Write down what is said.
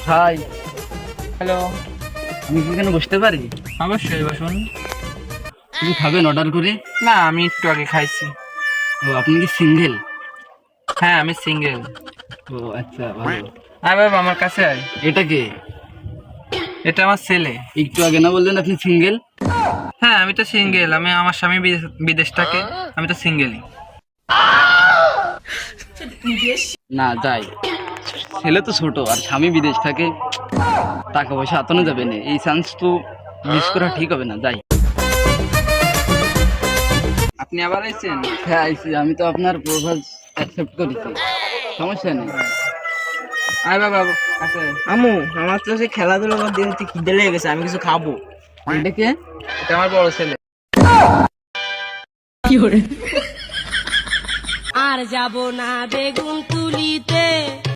High, hello. আমি কি এখানে বসতে পারি? অবশ্যই বসুন। তুমি খাবেন অর্ডার করে? না, আমি একটু আগে খাইছি। ও, আপনি কি সিঙ্গেল? হ্যাঁ, আমি সিঙ্গেল। ও আচ্ছা, ভালো। আয় বাবা, আমার কাছে আয়। এটা কে? এটা আমার ছেলে। একটু আগে না বললেন আপনি সিঙ্গেল? হ্যাঁ, আমি তো সিঙ্গেল। আমার স্বামী বিদেশ থাকে। আমি তো সিঙ্গেলই। না, যাই। ছেলে তো ছোট আর স্বামী বিদেশ থাকে, টাকা পয়সা হাতানো যাবে না, এই চান্স তো মিস করা ঠিক হবে না, যাই। আপনি আবার আইছেন? হ্যাঁ আইসি, আমি তো আপনার প্রপোজ অ্যাকসেপ্ট করেছি, সমস্যা নেই। আয় বাবা, কাছে আয়। আমু, আমার তো সে খেলাধুলা করতে করতে খিদে লেগে গেছে, আমি কিছু খাবো। এটা কে? এটা আমার বড় ছেলে। আর যাব না বেগুন তুলিতে।